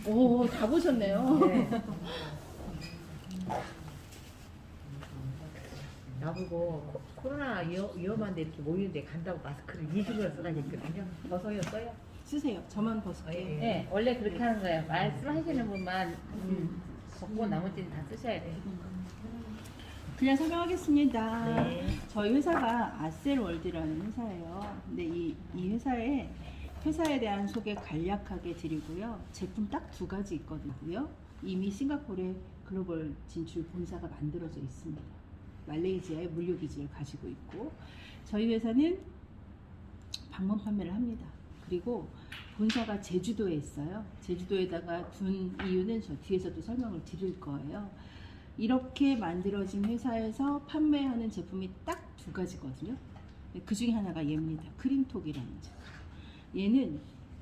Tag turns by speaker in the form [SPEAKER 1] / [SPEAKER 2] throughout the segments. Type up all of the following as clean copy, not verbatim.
[SPEAKER 1] 오, 다 보셨네요.
[SPEAKER 2] 네. 나보고 코로나 위험한데 이렇게 모이는데 간다고 마스크를 2주를 써다녔거든요. 벗어요, 써요?
[SPEAKER 1] 쓰세요. 저만 벗을게요.
[SPEAKER 2] 네, 원래 그렇게 하는 거예요. 말씀하시는 분만 벗고 나머지는 다 쓰셔야 돼요.
[SPEAKER 1] 그냥 설명하겠습니다.
[SPEAKER 2] 네.
[SPEAKER 1] 저희 회사가 아셀월드라는 회사예요. 근데 이 회사에 대한 소개 간략하게 드리고요. 제품 딱 두 가지 있거든요. 이미 싱가포르에 글로벌 진출 본사가 만들어져 있습니다. 말레이시아에 물류기지를 가지고 있고, 저희 회사는 방문 판매를 합니다. 그리고 본사가 제주도에 있어요. 제주도에다가 둔 이유는 저 뒤에서도 설명을 드릴 거예요. 이렇게 만들어진 회사에서 판매하는 제품이 딱 두 가지거든요. 그 중에 하나가 얘입니다. 크림톡이라는 제품. 얘는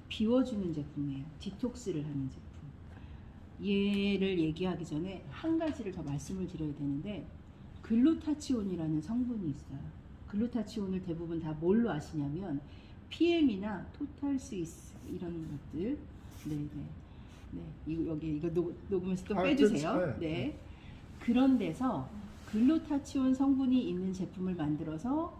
[SPEAKER 1] 비워주는 제품이에요. 디톡스를 하는 제품. 얘를 얘기하기 전에 한 가지를 더 말씀을 드려야 되는데, 글루타치온이라는 성분이 있어요. 글루타치온을 대부분 다 뭘로 아시냐면 PM이나 토탈 스위스 이런 것들. 네네. 네. 이거 녹음해서 또 빼주세요.
[SPEAKER 3] 그렇죠.
[SPEAKER 1] 네. 그런 데서 글루타치온 성분이 있는 제품을 만들어서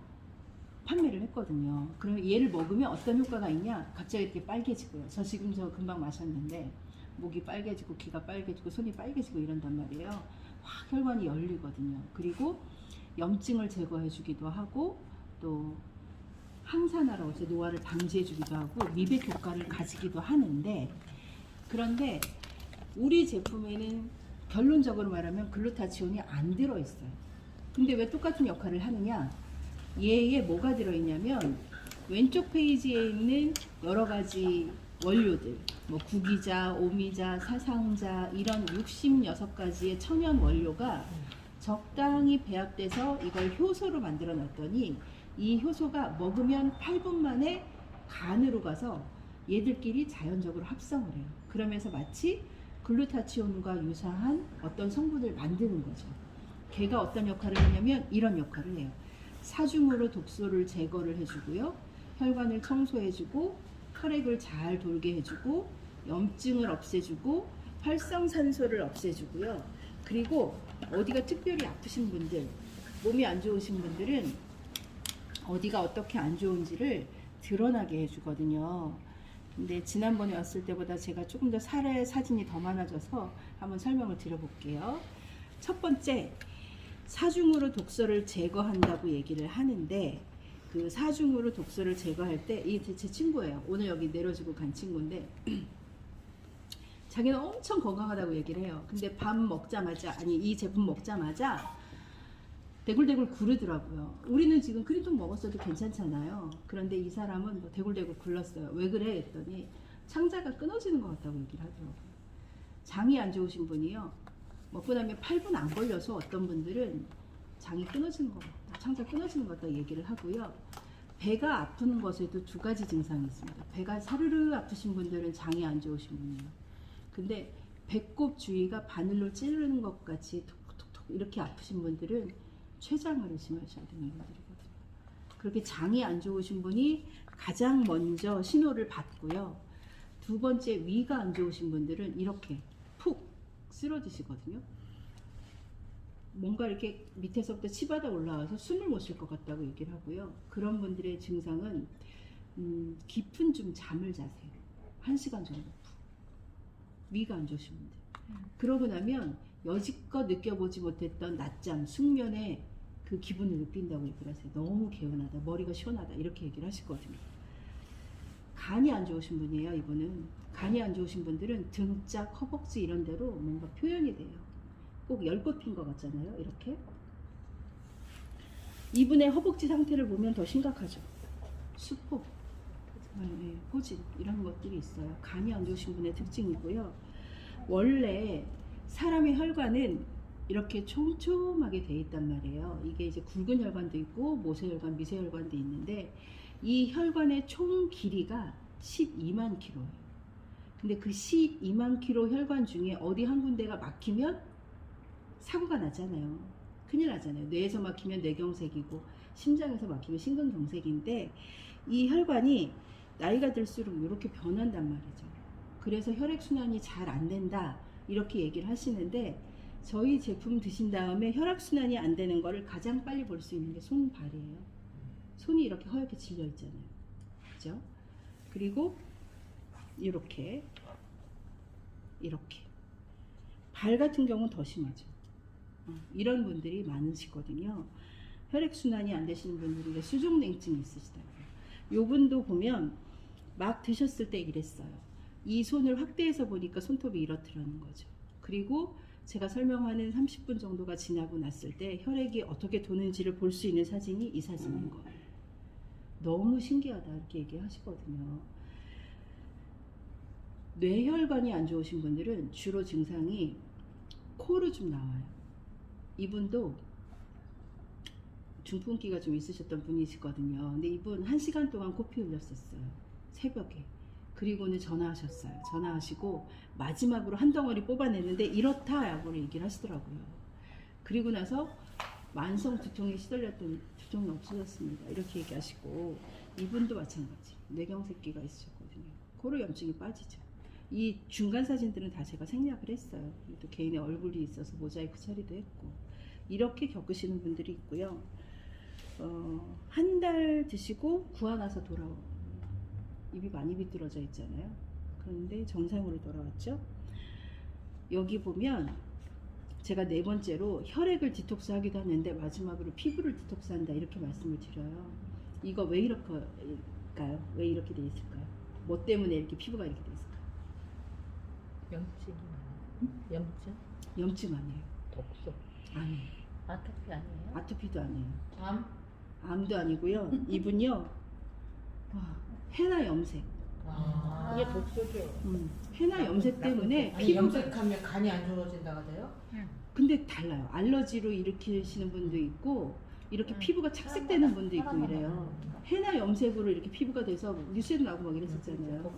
[SPEAKER 1] 판매를 했거든요. 그럼 얘를 먹으면 어떤 효과가 있냐? 갑자기 이렇게 빨개지고요. 저 금방 마셨는데 목이 빨개지고 귀가 빨개지고 손이 빨개지고 이런단 말이에요. 확 혈관이 열리거든요. 그리고 염증을 제거해 주기도 하고 또 항산화로 노화를 방지해 주기도 하고 미백 효과를 가지기도 하는데, 그런데 우리 제품에는 결론적으로 말하면 글루타치온이 안 들어있어요. 근데 왜 똑같은 역할을 하느냐? 얘에 뭐가 들어있냐면 왼쪽 페이지에 있는 여러 가지 원료들, 뭐 구기자, 오미자, 사상자 이런 66가지의 천연 원료가 적당히 배합돼서 이걸 효소로 만들어 놨더니 이 효소가 먹으면 8분 만에 간으로 가서 얘들끼리 자연적으로 합성을 해요. 그러면서 마치 글루타치온과 유사한 어떤 성분을 만드는 거죠. 걔가 어떤 역할을 하냐면 이런 역할을 해요. 사중으로 독소를 제거를 해주고요. 혈관을 청소해주고 혈액을 잘 돌게 해주고 염증을 없애주고 활성산소를 없애주고요. 그리고 어디가 특별히 아프신 분들, 몸이 안 좋으신 분들은 어디가 어떻게 안 좋은지를 드러나게 해주거든요. 근데 지난번에 왔을 때보다 제가 조금 더 사진이 더 많아져서 한번 설명을 드려볼게요. 첫 번째, 사중으로 독소를 제거한다고 얘기를 하는데, 그 사중으로 독소를 제거할 때, 이게 제 친구예요. 오늘 여기 내려주고 간 친구인데 자기는 엄청 건강하다고 얘기를 해요. 근데 밥 먹자마자, 아니 이 제품 먹자마자 대굴대굴 구르더라고요. 우리는 지금 크림톡 먹었어도 괜찮잖아요. 그런데 이 사람은 뭐 대굴대굴 굴렀어요. 왜 그래? 했더니 창자가 끊어지는 것 같다고 얘기를 하더라고요. 장이 안 좋으신 분이요, 먹고 나면 8분 안 걸려서 어떤 분들은 장이 끊어지는 것 같다, 창자 끊어지는 것 같다 얘기를 하고요. 배가 아픈 것에도 두 가지 증상이 있습니다. 배가 사르르 아프신 분들은 장이 안 좋으신 분이에요. 근데 배꼽 주위가 바늘로 찌르는 것 같이 톡톡톡 이렇게 아프신 분들은 췌장을 의심하셔야 되는 분들이거든요. 그렇게 장이 안 좋으신 분이 가장 먼저 신호를 받고요. 두 번째, 위가 안 좋으신 분들은 이렇게 푹 쓰러지시거든요. 뭔가 이렇게 밑에서부터 치받아 올라와서 숨을 못 쉴 것 같다고 얘기를 하고요. 그런 분들의 증상은 깊은 좀 잠을 자세요. 1시간 정도 푹. 위가 안 좋으신 분들. 그러고 나면 여지껏 느껴보지 못했던 낮잠, 숙면의 그 기분을 느낀다고 얘기를 하세요. 너무 개운하다, 머리가 시원하다 이렇게 얘기를 하시거든요. 간이 안 좋으신 분이에요. 이분은 간이 안 좋으신 분들은 등짝, 허벅지 이런 데로 뭔가 표현이 돼요. 꼭 열꽃 핀 것 같잖아요. 이렇게. 이분의 허벅지 상태를 보면 더 심각하죠. 수포, 호진 이런 것들이 있어요. 간이 안 좋으신 분의 특징이고요. 원래 사람의 혈관은 이렇게 촘촘하게 돼 있단 말이에요. 이게 이제 굵은 혈관도 있고 모세혈관, 미세혈관도 있는데 이 혈관의 총 길이가 12만 킬로예요. 근데 그 12만 킬로 혈관 중에 어디 한 군데가 막히면 사고가 나잖아요. 큰일 나잖아요. 뇌에서 막히면 뇌경색이고 심장에서 막히면 심근경색인데 이 혈관이 나이가 들수록 이렇게 변한단 말이죠. 그래서 혈액순환이 잘 안 된다 이렇게 얘기를 하시는데 저희 제품 드신 다음에 혈액순환이 안 되는 거를 가장 빨리 볼 수 있는 게 손발이에요. 손이 이렇게 허옇게 질려 있잖아요. 그죠? 그리고 이렇게 발 같은 경우는 더 심하죠. 이런 분들이 많으시거든요. 혈액순환이 안 되시는 분들이 수족냉증이 있으시다고요. 요 분도 보면 막 드셨을 때 이랬어요. 이 손을 확대해서 보니까 손톱이 이렇더라는 거죠. 그리고 제가 설명하는 30분 정도가 지나고 났을 때 혈액이 어떻게 도는지를 볼 수 있는 사진이 이 사진인 거예요. 너무 신기하다 이렇게 얘기하시거든요. 뇌혈관이 안 좋으신 분들은 주로 증상이 코로 좀 나와요. 이분도 중풍기가 좀 있으셨던 분이시거든요. 근데 이분 1시간 동안 코피 흘렸었어요. 새벽에. 그리고는 전화하셨어요. 전화하시고 마지막으로 한 덩어리 뽑아냈는데 이렇다라고 얘기를 하시더라고요. 그리고 나서 만성 두통에 시달렸던 두통이 없어졌습니다. 이렇게 얘기하시고 이분도 마찬가지. 뇌경색기가 있으셨거든요. 코로 염증이 빠지죠. 이 중간 사진들은 다 제가 생략을 했어요. 또 개인의 얼굴이 있어서 모자이크 처리도 했고 이렇게 겪으시는 분들이 있고요. 한 달 드시고 구하나서 돌아오고 입이 많이 비뚤어져 있잖아요. 그런데 정상으로 돌아왔죠. 여기 보면 제가 4번째로 혈액을 디톡스 하기도 하는데 마지막으로 피부를 디톡스 한다 이렇게 말씀을 드려요. 이거 왜 이렇게일까요? 왜 이렇게 돼 있을까요? 뭐 때문에 이렇게 피부가 이렇게 돼 있을까요?
[SPEAKER 2] 염증이 많아요. 염증?
[SPEAKER 1] 염증 아니에요.
[SPEAKER 2] 독소.
[SPEAKER 1] 아니에요.
[SPEAKER 2] 아토피 아니에요?
[SPEAKER 1] 아토피도 아니에요.
[SPEAKER 2] 암?
[SPEAKER 1] 암도 아니고요. 이분요. 해나 염색.
[SPEAKER 2] 이게 독소죠.
[SPEAKER 1] 해나 염색 때문에
[SPEAKER 3] 아니,
[SPEAKER 1] 피부가
[SPEAKER 3] 염색하면 간이 안 좋아진다고 하세요?
[SPEAKER 1] 근데 달라요. 알러지로 일으키시는 분도 있고 이렇게 피부가 착색되는 분도 있고 이래요. 해나 염색으로 이렇게 피부가 돼서 뉴스에도 나오고 막 이랬었잖아요.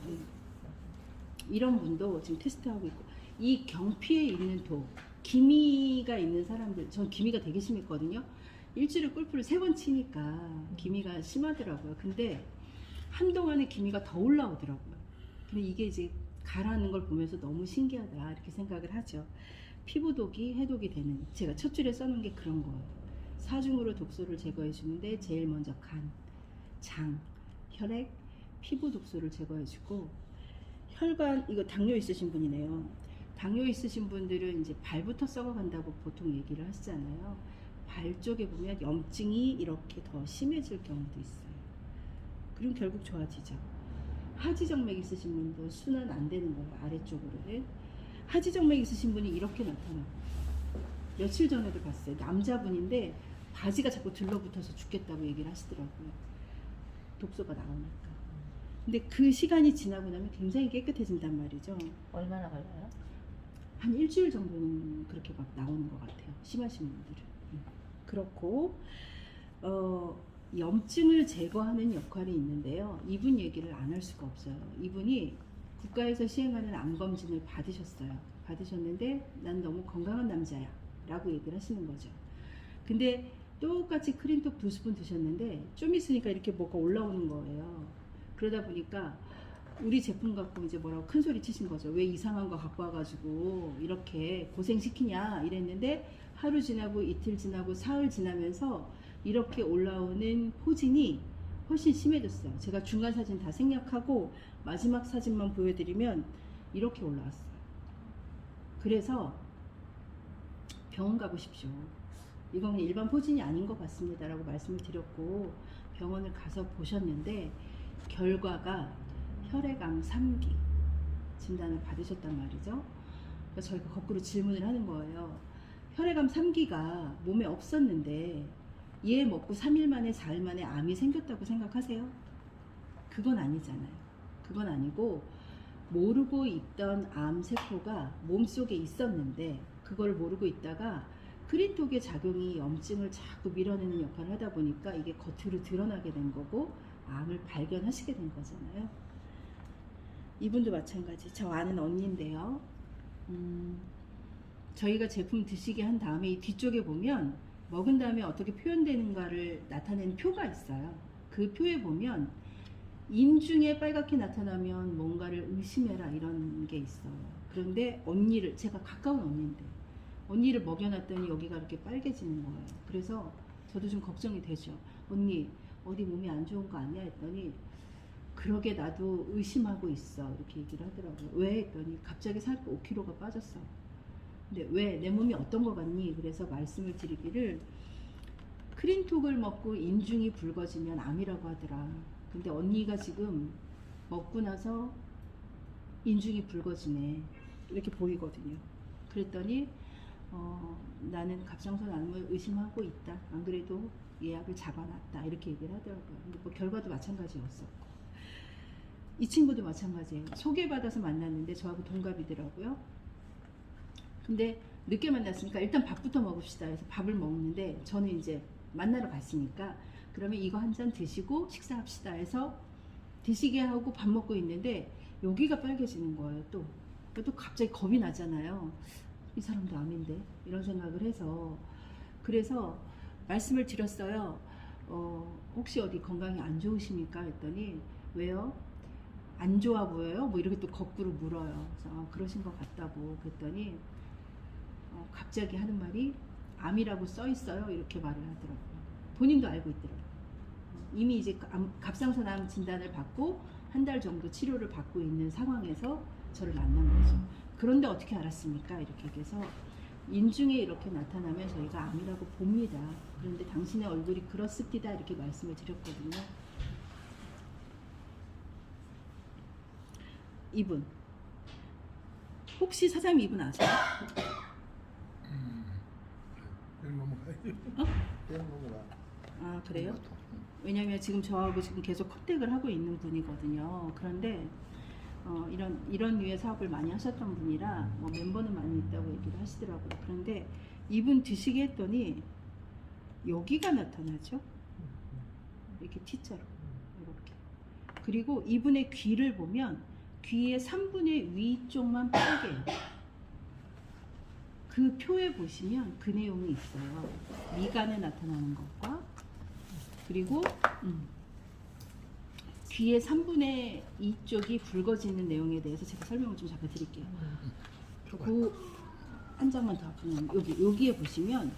[SPEAKER 1] 이런 분도 지금 테스트하고 있고 이 경피에 있는 기미가 있는 사람들, 전 기미가 되게 심했거든요. 일주일에 골프를 3번 치니까 기미가 심하더라고요. 근데 한동안에 기미가 더 올라오더라고요. 근데 이게 이제 가라는 걸 보면서 너무 신기하다 이렇게 생각을 하죠. 피부독이 해독이 되는, 제가 첫 줄에 써놓은 게 그런 거예요. 사중으로 독소를 제거해 주는데 제일 먼저 간, 장, 혈액, 피부 독소를 제거해 주고 혈관, 이거 당뇨 있으신 분이네요. 당뇨 있으신 분들은 이제 발부터 썩어간다고 보통 얘기를 하시잖아요. 발 쪽에 보면 염증이 이렇게 더 심해질 경우도 있어요. 그럼 결국 좋아지죠. 하지정맥 있으신 분도 순환 안 되는 거예요. 아래쪽으로는. 하지정맥 있으신 분이 이렇게 나타나요. 며칠 전에도 봤어요. 남자분인데 바지가 자꾸 들러붙어서 죽겠다고 얘기를 하시더라고요. 독소가 나오니까. 근데 그 시간이 지나고 나면 굉장히 깨끗해진단 말이죠.
[SPEAKER 2] 얼마나 걸려요?
[SPEAKER 1] 한 일주일 정도는 그렇게 막 나오는 것 같아요. 심하신 분들은. 그렇고 염증을 제거하는 역할이 있는데요. 이분 얘기를 안 할 수가 없어요. 이분이 국가에서 시행하는 암검진을 받으셨는데 난 너무 건강한 남자야 라고 얘기를 하시는 거죠. 근데 똑같이 크림톡 2스푼 드셨는데 좀 있으니까 이렇게 뭐가 올라오는 거예요. 그러다 보니까 우리 제품 갖고 이제 뭐라고 큰 소리 치신 거죠. 왜 이상한 거 갖고 와가지고 이렇게 고생시키냐 이랬는데 하루 지나고 이틀 지나고 사흘 지나면서 이렇게 올라오는 포진이 훨씬 심해졌어요. 제가 중간 사진 다 생략하고 마지막 사진만 보여드리면 이렇게 올라왔어요. 그래서 병원 가보십시오. 이건 그냥 일반 포진이 아닌 것 같습니다 라고 말씀을 드렸고 병원을 가서 보셨는데 결과가 혈액암 3기 진단을 받으셨단 말이죠. 그래서 저희가 거꾸로 질문을 하는 거예요. 혈액암 3기가 몸에 없었는데 얘 먹고 3일 만에 4일 만에 암이 생겼다고 생각하세요? 그건 아니잖아요. 그건 아니고 모르고 있던 암 세포가 몸속에 있었는데 그걸 모르고 있다가 크린톡의 작용이 염증을 자꾸 밀어내는 역할을 하다 보니까 이게 겉으로 드러나게 된 거고 암을 발견하시게 된 거잖아요. 이분도 마찬가지. 저 아는 언니인데요. 저희가 제품 드시게 한 다음에 이 뒤쪽에 보면 먹은 다음에 어떻게 표현되는가를 나타내는 표가 있어요. 그 표에 보면 인중에 빨갛게 나타나면 뭔가를 의심해라 이런 게 있어요. 그런데 언니를 제가 가까운 언니인데 언니를 먹여놨더니 여기가 이렇게 빨개지는 거예요. 그래서 저도 좀 걱정이 되죠. 언니 어디 몸이 안 좋은 거 아니야? 했더니 그러게 나도 의심하고 있어 이렇게 얘기를 하더라고요. 왜? 했더니 갑자기 살 5kg가 빠졌어. 근데 왜? 내 몸이 어떤 거 같니? 그래서 말씀을 드리기를 크린톡을 먹고 인중이 붉어지면 암이라고 하더라. 근데 언니가 지금 먹고 나서 인중이 붉어지네 이렇게 보이거든요. 그랬더니 나는 갑상선 암을 의심하고 있다. 안 그래도 예약을 잡아놨다 이렇게 얘기를 하더라고요. 근데 뭐 결과도 마찬가지였었고 이 친구도 마찬가지예요. 소개받아서 만났는데 저하고 동갑이더라고요. 근데 늦게 만났으니까 일단 밥부터 먹읍시다 해서 밥을 먹는데 저는 이제 만나러 갔으니까 그러면 이거 한 잔 드시고 식사합시다 해서 드시게 하고 밥 먹고 있는데 여기가 빨개지는 거예요. 또 갑자기 겁이 나잖아요. 이 사람도 암인데 이런 생각을 해서 그래서 말씀을 드렸어요. 혹시 어디 건강이 안 좋으십니까? 했더니 왜요? 안 좋아 보여요? 뭐 이렇게 또 거꾸로 물어요. 그래서 그러신 것 같다고 그랬더니 갑자기 하는 말이 암이라고 써 있어요. 이렇게 말을 하더라고요. 본인도 알고 있더라고요. 이미 이제 갑상선암 진단을 받고 한 달 정도 치료를 받고 있는 상황에서 저를 만난 거죠. 그런데 어떻게 알았습니까? 이렇게 얘기해서 인중에 이렇게 나타나면 저희가 암이라고 봅니다. 그런데 당신의 얼굴이 그렇습니다. 이렇게 말씀을 드렸거든요. 이분 혹시 사장님 이분 아세요?
[SPEAKER 4] 그냥 넘어가야지. 그냥 넘어가.
[SPEAKER 1] 아 그래요? 왜냐면 지금 저하고 지금 계속 컨택을 하고 있는 분이거든요. 그런데 이런 류의 사업을 많이 하셨던 분이라 뭐 멤버는 많이 있다고 얘기를 하시더라고요. 그런데 이분 드시게 했더니 여기가 나타나죠. 이렇게 T자로 이렇게. 그리고 이분의 귀를 보면 귀의 3분의 위쪽만 빨개요. 그 표에 보시면 그 내용이 있어요. 미간에 나타나는 것과 그리고 귀의 3분의 2쪽이 붉어지는 내용에 대해서 제가 설명을 좀 잠깐 드릴게요. 그 한 장만 더 보면 여기에 보시면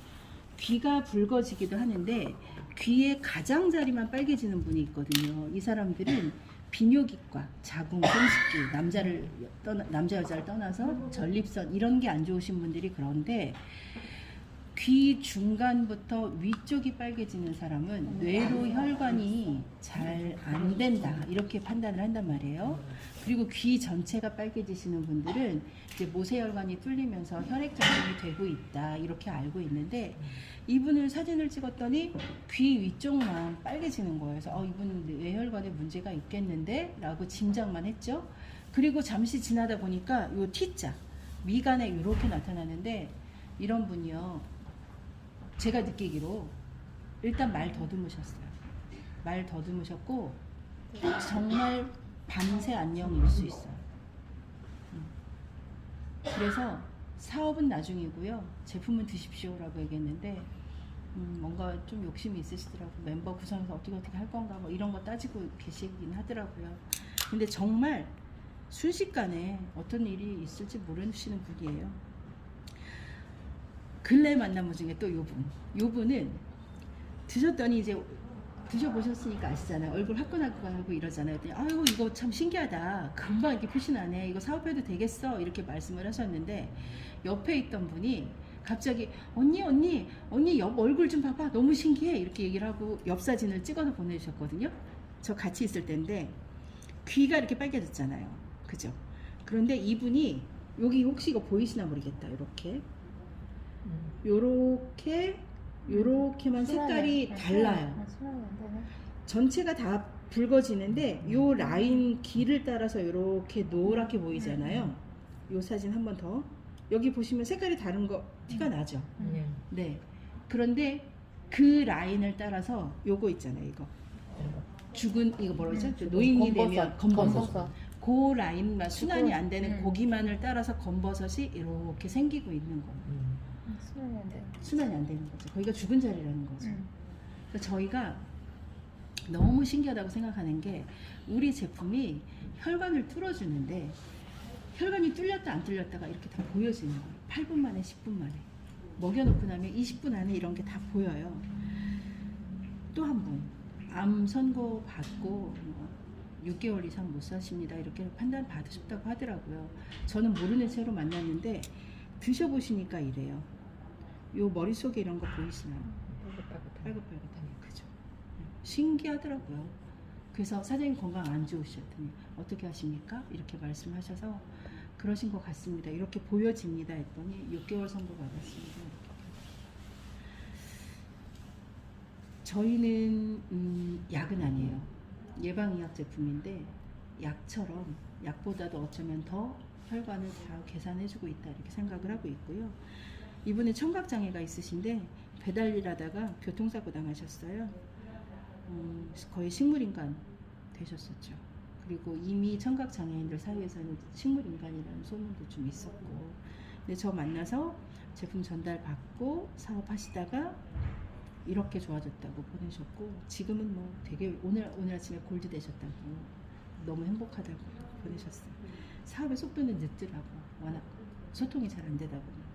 [SPEAKER 1] 귀가 붉어지기도 하는데 귀의 가장자리만 빨개지는 분이 있거든요. 이 사람들은 비뇨기과, 자궁, 생식기, 남자 여자를 떠나서 전립선 이런 게 안 좋으신 분들이 그런데 귀 중간부터 위쪽이 빨개지는 사람은 뇌로 혈관이 잘 안 된다 이렇게 판단을 한단 말이에요. 그리고 귀 전체가 빨개지시는 분들은 이제 모세혈관이 뚫리면서 혈액전증이 되고 있다 이렇게 알고 있는데 이분을 사진을 찍었더니 귀 위쪽만 빨개지는 거예요. 그래서 이분은 뇌혈관에 문제가 있겠는데 라고 짐작만 했죠. 그리고 잠시 지나다 보니까 요 T자 미간에 이렇게 나타나는데 이런 분이요. 제가 느끼기로 일단 말 더듬으셨어요. 말 더듬으셨고 정말 밤새 안녕일 수 있어요. 그래서 사업은 나중이고요. 제품은 드십시오라고 얘기했는데 뭔가 좀 욕심이 있으시더라고요. 멤버 구성해서 어떻게 할 건가 뭐 이런 거 따지고 계시긴 하더라고요. 근데 정말 순식간에 어떤 일이 있을지 모르시는 분이에요. 근래 만난 분 중에 또 요분은 드셨더니 이제 드셔보셨으니까 아시잖아요. 얼굴 화끈화끈하고 이러잖아요. 그랬더니 아유 이거 참 신기하다. 금방 이렇게 표시 나네. 이거 사업해도 되겠어. 이렇게 말씀을 하셨는데 옆에 있던 분이 갑자기 언니 옆 얼굴 좀 봐봐. 너무 신기해. 이렇게 얘기를 하고 옆 사진을 찍어서 보내주셨거든요. 저 같이 있을 때인데 귀가 이렇게 빨개졌잖아요. 그죠? 그런데 이분이 여기 혹시 이거 보이시나 모르겠다. 요렇게만 색깔이 달라요. 전체가 다 붉어지는데 요 라인 길을 따라서 요렇게 노랗게 보이잖아요. 요 사진 한 번 더. 여기 보시면 색깔이 다른 거 티가 나죠. 네. 그런데 그 라인을 따라서 요거 있잖아요. 이거 이거 뭐라 그러죠? 노인이 되면 검버섯. 그 라인만 순환이 안 되는 고기만을 따라서 검버섯이 이렇게 생기고 있는 거예요. 순환이 안 되는 거죠. 거기가 죽은 자리라는 거죠. 그래서 저희가 너무 신기하다고 생각하는 게 우리 제품이 혈관을 뚫어주는데 혈관이 뚫렸다 안 뚫렸다가 이렇게 다 보여지는 거예요. 8분 만에 10분 만에 먹여놓고 나면 20분 안에 이런 게 다 보여요. 또 한 분 암 선고 받고 6개월 이상 못 사십니다 이렇게 판단 받으셨다고 하더라고요. 저는 모르는 채로 만났는데 드셔보시니까 이래요. 요 머릿속에 이런 거 보이시나요? 빨갛빨갛하니 그죠? 신기하더라고요. 그래서 사장님 건강 안 좋으셨더니 어떻게 하십니까? 이렇게 말씀하셔서 그러신 것 같습니다. 이렇게 보여집니다 했더니 6개월 선고 받았습니다. 이렇게. 저희는 약은 아니에요. 예방의학 제품인데 약처럼 약보다도 어쩌면 더 혈관을 잘 계산해주고 있다 이렇게 생각을 하고 있고요. 이분은 청각장애가 있으신데 배달 일하다가 교통사고 당하셨어요. 거의 식물인간 되셨었죠. 그리고 이미 청각장애인들 사이에서는 식물인간이라는 소문도 좀 있었고, 근데 저 만나서 제품 전달 받고 사업하시다가 이렇게 좋아졌다고 보내셨고, 지금은 뭐 되게 오늘 아침에 골드 되셨다고 너무 행복하다고 보내셨어요. 사업의 속도는 늦더라고. 워낙 소통이 잘 안 되다 보니까.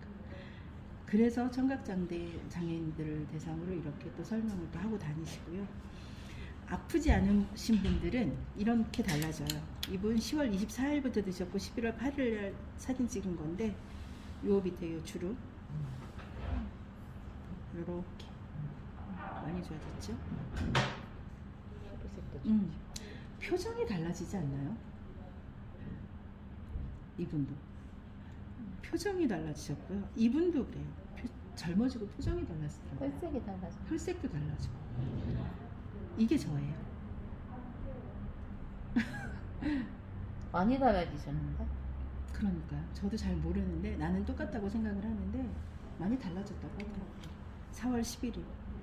[SPEAKER 1] 그래서 청각장애인들을 대상으로 이렇게 또 설명을 또 하고 다니시고요. 아프지 않으신 분들은 이렇게 달라져요. 이분 10월 24일부터 드셨고 11월 8일 사진 찍은 건데 요 밑에 요 주름 요렇게 많이 좋아졌죠? 표정이 달라지지 않나요? 이분도 표정이 달라지셨고요. 이분도 그래요. 젊어지고 표정이 달라지더라고요.
[SPEAKER 2] 혈색이 달라져.
[SPEAKER 1] 혈색도 달라지고. 이게 저예요.
[SPEAKER 2] 많이 달라지셨는데?
[SPEAKER 1] 그러니까요. 저도 잘 모르는데 나는 똑같다고 생각을 하는데 많이 달라졌다고 하더라고요. 4월 11일